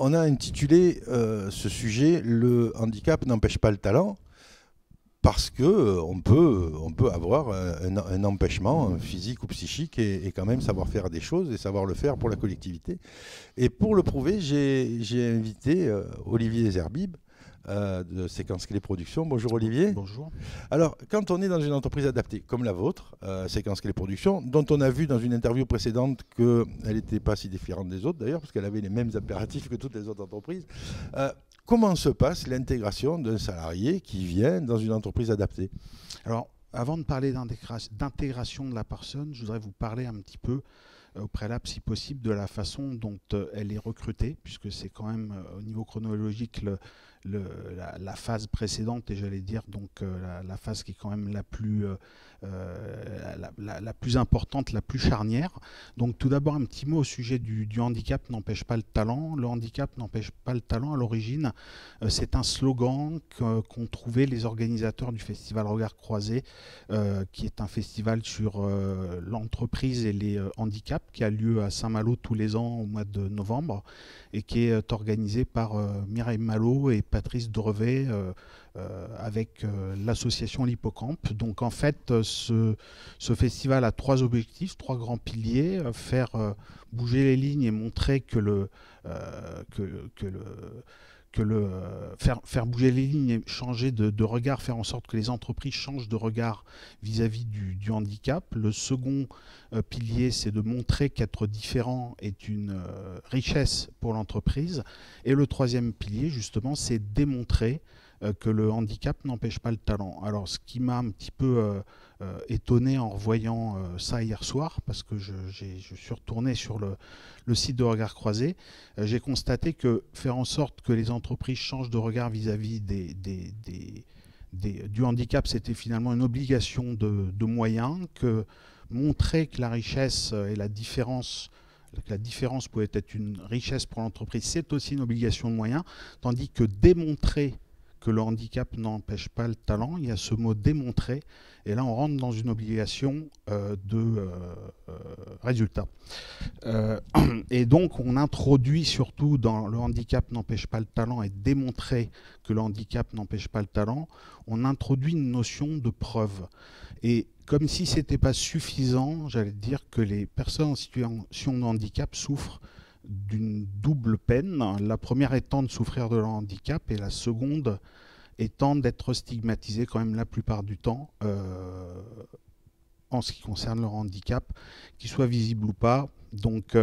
On a intitulé ce sujet «Le handicap n'empêche pas le talent» parce que on peut avoir un empêchement physique ou psychique et quand même savoir faire des choses et savoir le faire pour la collectivité. Et pour le prouver, j'ai invité Olivier Zerbib de Séquence Clé Productions. Bonjour Olivier. Bonjour. Alors, quand on est dans une entreprise adaptée comme la vôtre, Séquence Clé Productions, dont on a vu dans une interview précédente qu'elle n'était pas si différente des autres d'ailleurs, parce qu'elle avait les mêmes impératifs que toutes les autres entreprises, euh, comment se passe l'intégration d'un salarié qui vient dans une entreprise adaptée? Alors, avant de parler d'intégration de la personne, je voudrais vous parler un petit peu au préalable, si possible, de la façon dont elle est recrutée, puisque c'est quand même au niveau chronologique la phase précédente, et j'allais dire donc la phase qui est quand même la plus importante, la plus charnière. Donc tout d'abord un petit mot au sujet du handicap n'empêche pas le talent. Le handicap n'empêche pas le talent. À l'origine, c'est un slogan qu'ont trouvé les organisateurs du festival Regard Croisé, qui est un festival sur l'entreprise et les handicaps, qui a lieu à Saint-Malo tous les ans au mois de novembre et qui est organisé par Mireille Malo et Patrice Drevet avec l'association L'Hippocampe. Donc en fait, ce festival a trois objectifs, trois grands piliers: faire bouger les lignes et montrer faire bouger les lignes et changer de regard, faire en sorte que les entreprises changent de regard vis-à-vis du handicap. Le second pilier, c'est de montrer qu'être différent est une richesse pour l'entreprise. Et le troisième pilier, justement, c'est démontrer que le handicap n'empêche pas le talent. Alors, ce qui m'a un petit peu étonné en revoyant ça hier soir, parce que je suis retourné sur le site de Regard Croisé, j'ai constaté que faire en sorte que les entreprises changent de regard vis-à-vis du handicap, c'était finalement une obligation de moyens, que montrer que la richesse et la différence pouvait être une richesse pour l'entreprise, c'est aussi une obligation de moyens, tandis que démontrer que le handicap n'empêche pas le talent, il y a ce mot démontrer, et là on rentre dans une obligation de résultat. Euh, et donc on introduit surtout dans le handicap n'empêche pas le talent et démontrer que le handicap n'empêche pas le talent, on introduit une notion de preuve. Et comme si ce n'était pas suffisant, j'allais dire que les personnes en situation de handicap souffrent d'une double peine. La première étant de souffrir de leur handicap et la seconde étant d'être stigmatisés quand même la plupart du temps en ce qui concerne leur handicap, qu'il soit visible ou pas. Donc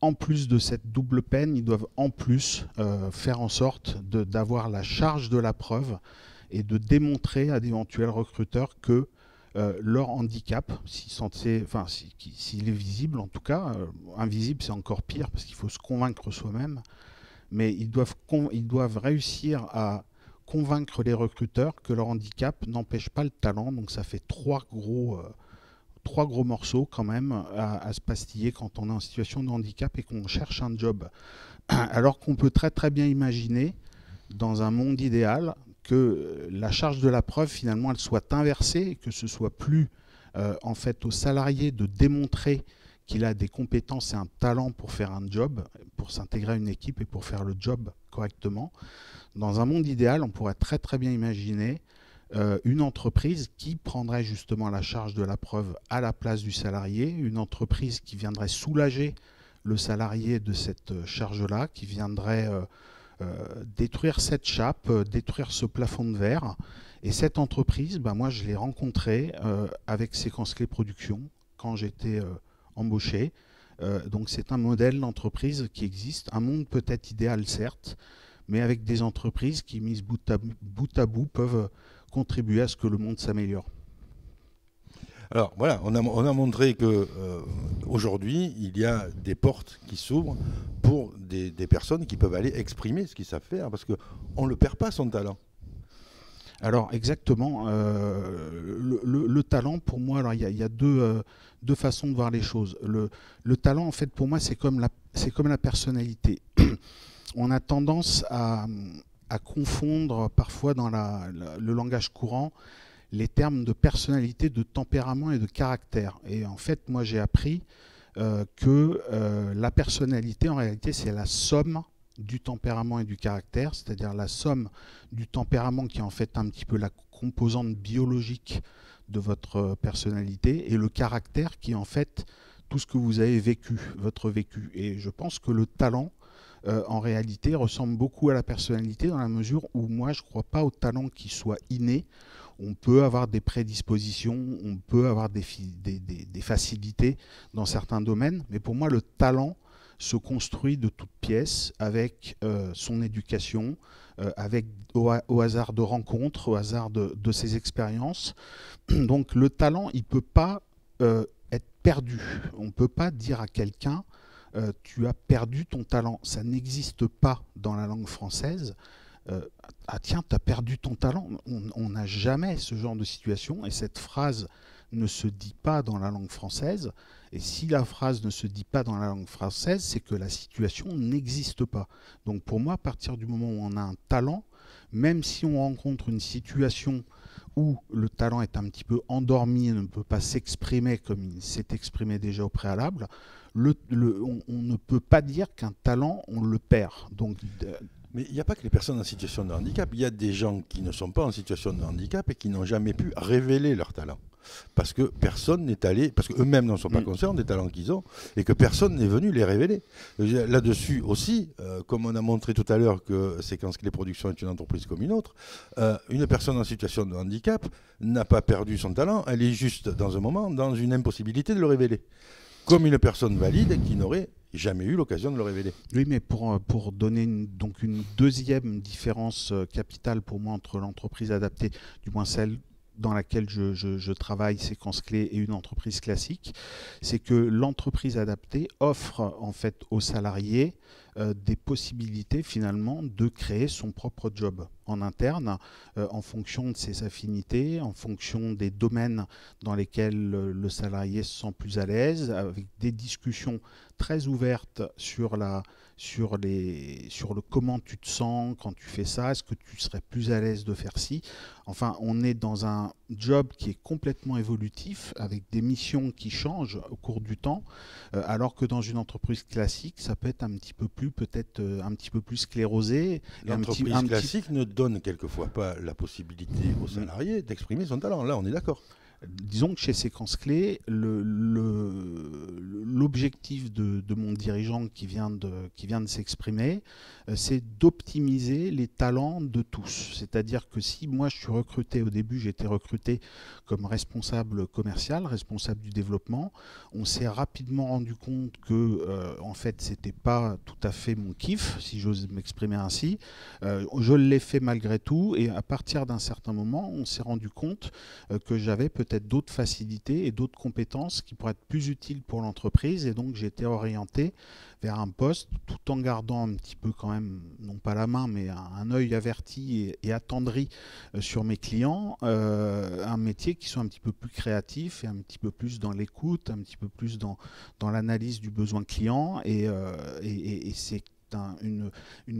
en plus de cette double peine, ils doivent en plus faire en sorte d'avoir la charge de la preuve et de démontrer à d'éventuels recruteurs que leur handicap, s'il est visible en tout cas, invisible c'est encore pire parce qu'il faut se convaincre soi-même, mais ils doivent réussir à convaincre les recruteurs que leur handicap n'empêche pas le talent. Donc ça fait trois gros morceaux quand même à se pastiller quand on est en situation de handicap et qu'on cherche un job. Alors qu'on peut très très bien imaginer, dans un monde idéal, que la charge de la preuve finalement elle soit inversée et que ce soit plus en fait au salarié de démontrer qu'il a des compétences et un talent pour faire un job, pour s'intégrer à une équipe et pour faire le job correctement. Dans un monde idéal, on pourrait très très bien imaginer une entreprise qui prendrait justement la charge de la preuve à la place du salarié, une entreprise qui viendrait soulager le salarié de cette charge-là, qui viendrait détruire cette chape, détruire ce plafond de verre. Et cette entreprise, moi je l'ai rencontrée avec Séquence Clé Productions quand j'étais embauché. Donc c'est un modèle d'entreprise qui existe, un monde peut-être idéal certes, mais avec des entreprises qui, mises bout à bout, peuvent contribuer à ce que le monde s'améliore. Alors voilà, on a montré que aujourd'hui, il y a des portes qui s'ouvrent pour des personnes qui peuvent aller exprimer ce qu'ils savent faire, parce qu'on ne le perd pas son talent. Alors exactement, le talent pour moi, alors il y a deux façons de voir les choses. Le talent en fait pour moi c'est comme la personnalité. On a tendance à confondre parfois dans le langage courant les termes de personnalité, de tempérament et de caractère. Et en fait, moi j'ai appris que la personnalité, en réalité, c'est la somme du tempérament et du caractère, c'est-à-dire la somme du tempérament qui est en fait un petit peu la composante biologique de votre personnalité, et le caractère qui est en fait tout ce que vous avez vécu, votre vécu. Et je pense que le talent, en réalité, ressemble beaucoup à la personnalité dans la mesure où moi, je ne crois pas au talent qui soit inné. On peut avoir des prédispositions, on peut avoir des facilités dans certains domaines, mais pour moi, le talent se construit de toutes pièces avec son éducation, avec au hasard de rencontres, au hasard de ses expériences. Donc le talent, il ne peut pas être perdu. On ne peut pas dire à quelqu'un tu as perdu ton talent. Ça n'existe pas dans la langue française. Ah tiens, tu as perdu ton talent. On n'a jamais ce genre de situation, et cette phrase ne se dit pas dans la langue française. Et si la phrase ne se dit pas dans la langue française, c'est que la situation n'existe pas. Donc pour moi, à partir du moment où on a un talent, même si on rencontre une situation où le talent est un petit peu endormi et ne peut pas s'exprimer comme il s'est exprimé déjà au préalable, on ne peut pas dire qu'un talent, on le perd. Donc, mais il n'y a pas que les personnes en situation de handicap. Il y a des gens qui ne sont pas en situation de handicap et qui n'ont jamais pu révéler leur talent. Parce que personne n'est allé, parce qu'eux-mêmes n'en sont pas conscients des talents qu'ils ont, et que personne n'est venu les révéler. Là-dessus aussi, comme on a montré tout à l'heure que Séquence Clé Production est une entreprise comme une autre, une personne en situation de handicap n'a pas perdu son talent, elle est juste dans un moment dans une impossibilité de le révéler. Comme une personne valide qui n'aurait jamais eu l'occasion de le révéler. Oui, mais pour donner donc une deuxième différence capitale pour moi entre l'entreprise adaptée, du moins celle dans laquelle je travaille, Séquence Clé, et une entreprise classique, c'est que l'entreprise adaptée offre en fait aux salariés des possibilités finalement de créer son propre job en interne, en fonction de ses affinités, en fonction des domaines dans lesquels le salarié se sent plus à l'aise, avec des discussions très ouvertes sur le comment tu te sens quand tu fais ça, est-ce que tu serais plus à l'aise de faire ci. Enfin, on est dans un job qui est complètement évolutif, avec des missions qui changent au cours du temps, alors que dans une entreprise classique, ça peut être un petit peu plus, peut-être un petit peu plus sclérosé. L'entreprise classique ne donne quelquefois pas la possibilité aux salariés d'exprimer son talent. Là, on est d'accord. Disons que chez Séquence Clé, l'objectif de mon dirigeant qui vient de s'exprimer, c'est d'optimiser les talents de tous. C'est-à-dire que si moi je suis recruté, au début j'ai été recruté comme responsable commercial, responsable du développement, on s'est rapidement rendu compte que en fait c'était pas tout à fait mon kiff, si j'ose m'exprimer ainsi. Je l'ai fait malgré tout, et à partir d'un certain moment, on s'est rendu compte que j'avais peut-être d'autres facilités et d'autres compétences qui pourraient être plus utiles pour l'entreprise, et donc j'ai été orienté vers un poste tout en gardant un petit peu quand même, non pas la main, mais un œil averti et attendri sur mes clients, un métier qui soit un petit peu plus créatif et un petit peu plus dans l'écoute, un petit peu plus dans l'analyse du besoin client, et c'est une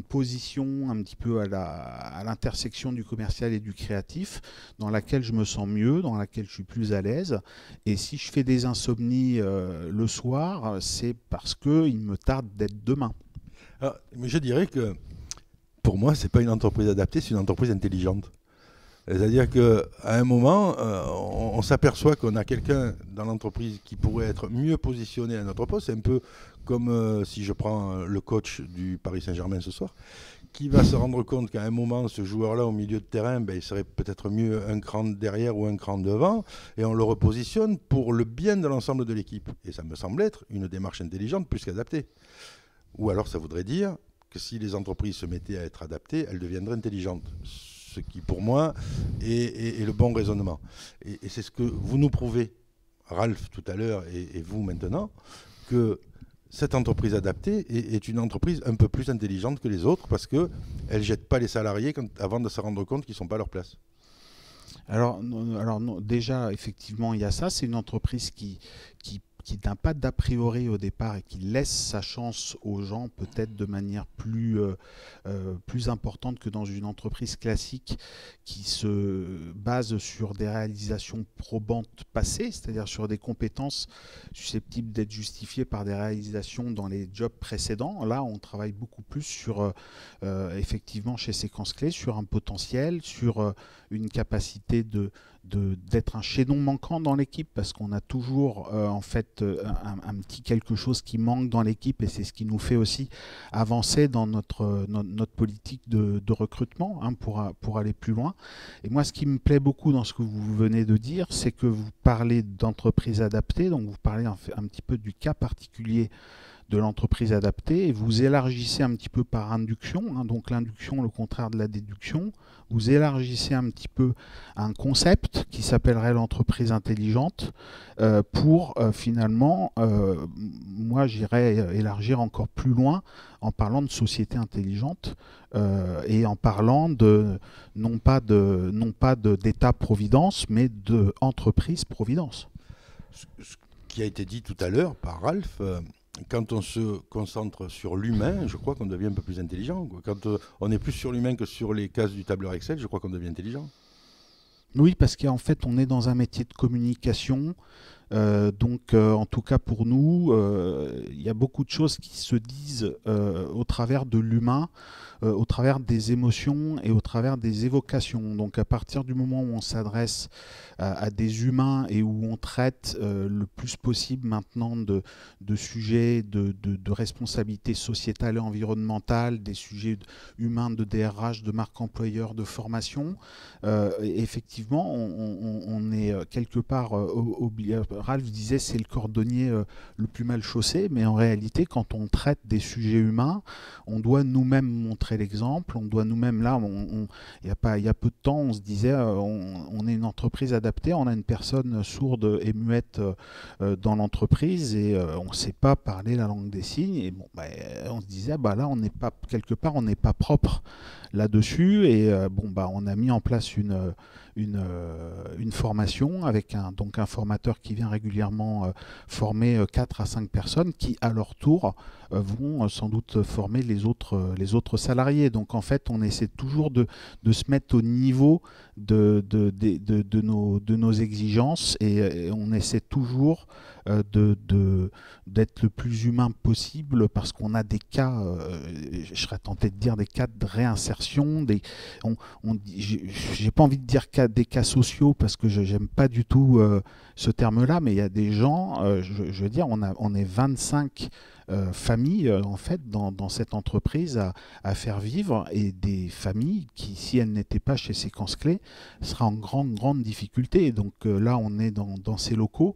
position un petit peu à l'intersection du commercial et du créatif, dans laquelle je me sens mieux, dans laquelle je suis plus à l'aise. Et si je fais des insomnies le soir, c'est parce qu'il me tarde d'être demain. Alors, mais je dirais que pour moi, ce n'est pas une entreprise adaptée, c'est une entreprise intelligente. C'est-à-dire qu'à un moment, on s'aperçoit qu'on a quelqu'un dans l'entreprise qui pourrait être mieux positionné à notre poste. C'est un peu comme si je prends le coach du Paris Saint-Germain ce soir, qui va se rendre compte qu'à un moment, ce joueur-là au milieu de terrain, il serait peut-être mieux un cran derrière ou un cran devant, et on le repositionne pour le bien de l'ensemble de l'équipe. Et ça me semble être une démarche intelligente plus qu'adaptée. Ou alors ça voudrait dire que si les entreprises se mettaient à être adaptées, elles deviendraient intelligentes. Ce qui, pour moi, est le bon raisonnement. Et c'est ce que vous nous prouvez, Ralph, tout à l'heure, et vous maintenant, que cette entreprise adaptée est une entreprise un peu plus intelligente que les autres, parce qu'elle ne jette pas les salariés avant de se rendre compte qu'ils ne sont pas à leur place. Alors non, déjà, effectivement, il y a ça. C'est une entreprise qui qui n'a pas d'a priori au départ et qui laisse sa chance aux gens peut-être de manière plus importante que dans une entreprise classique qui se base sur des réalisations probantes passées, c'est-à-dire sur des compétences susceptibles d'être justifiées par des réalisations dans les jobs précédents. Là, on travaille beaucoup plus sur, effectivement, chez Séquence Clé, sur un potentiel, sur une capacité d'être un chaînon manquant dans l'équipe, parce qu'on a toujours en fait un petit quelque chose qui manque dans l'équipe, et c'est ce qui nous fait aussi avancer dans notre politique de recrutement, hein, pour aller plus loin. Et moi, ce qui me plaît beaucoup dans ce que vous venez de dire, c'est que vous parlez d'entreprise adaptée, donc vous parlez un petit peu du cas particulier de l'entreprise adaptée, et vous élargissez un petit peu par induction, hein, donc l'induction, le contraire de la déduction. Vous élargissez un petit peu un concept qui s'appellerait l'entreprise intelligente pour finalement, moi j'irais élargir encore plus loin en parlant de société intelligente et en parlant non pas d'État-providence, mais d'entreprise providence. Ce qui a été dit tout à l'heure par Ralph, quand on se concentre sur l'humain, je crois qu'on devient un peu plus intelligent, quoi. Quand on est plus sur l'humain que sur les cases du tableur Excel, je crois qu'on devient intelligent. Oui, parce qu'en fait, on est dans un métier de communication. Donc, en tout cas pour nous, il y a beaucoup de choses qui se disent au travers de l'humain, au travers des émotions et au travers des évocations. Donc, à partir du moment où on s'adresse à des humains et où on traite le plus possible maintenant de sujets de responsabilité sociétale et environnementale, des sujets humains de DRH, de marque employeur, de formation, effectivement, on est quelque part obligé. Ralph disait c'est le cordonnier le plus mal chaussé, mais en réalité, quand on traite des sujets humains, on doit nous-mêmes montrer l'exemple, on doit nous-mêmes, là, il y a peu de temps, on se disait, on est une entreprise adaptée, on a une personne sourde et muette dans l'entreprise et on ne sait pas parler la langue des signes, et bon, on se disait, là, on n'est pas, quelque part, on n'est pas propre là-dessus, et on a mis en place une formation avec un formateur qui vient régulièrement former 4 à 5 personnes qui, à leur tour, vont sans doute former les autres salariés. Donc en fait, on essaie toujours de se mettre au niveau de nos exigences et on essaie toujours d'être le plus humain possible parce qu'on a des cas, je serais tenté de dire des cas de réinsertion, j'ai pas envie de dire des cas sociaux parce que j'aime pas du tout ce terme-là, mais il y a des gens, je veux dire, on est 25 familles en fait dans cette entreprise à faire vivre, et des familles qui, si elles n'étaient pas chez Séquence Clé, seraient en grande difficulté. Donc là, on est dans ces locaux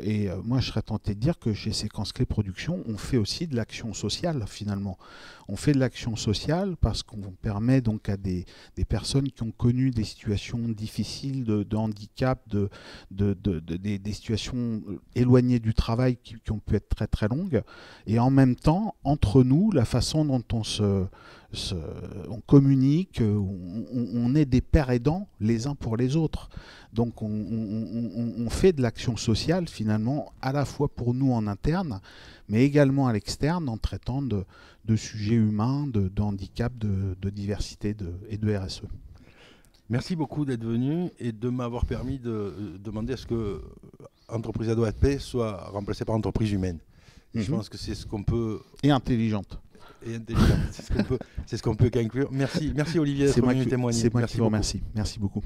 et moi, je serais tenté de dire que chez Séquence Clé Production, on fait aussi de l'action sociale finalement. On fait de l'action sociale parce qu'on permet donc à des personnes qui ont connu des situations difficiles de handicap, des situations éloignées du travail qui ont pu être très très longues, et en même temps, entre nous, la façon dont on communique, on est des pères aidants les uns pour les autres. Donc on fait de l'action sociale finalement à la fois pour nous en interne, mais également à l'externe en traitant de sujets humains, de handicap, de diversité et de RSE. Merci beaucoup d'être venu et de m'avoir permis de demander à ce que entreprise adaptée soit remplacée par entreprise humaine. Je pense que c'est ce qu'on peut... Et intelligente. Et intelligente, c'est ce qu'on peut conclure. Merci Olivier d'être venu témoigner. C'est moi qui vous remercie. Merci beaucoup.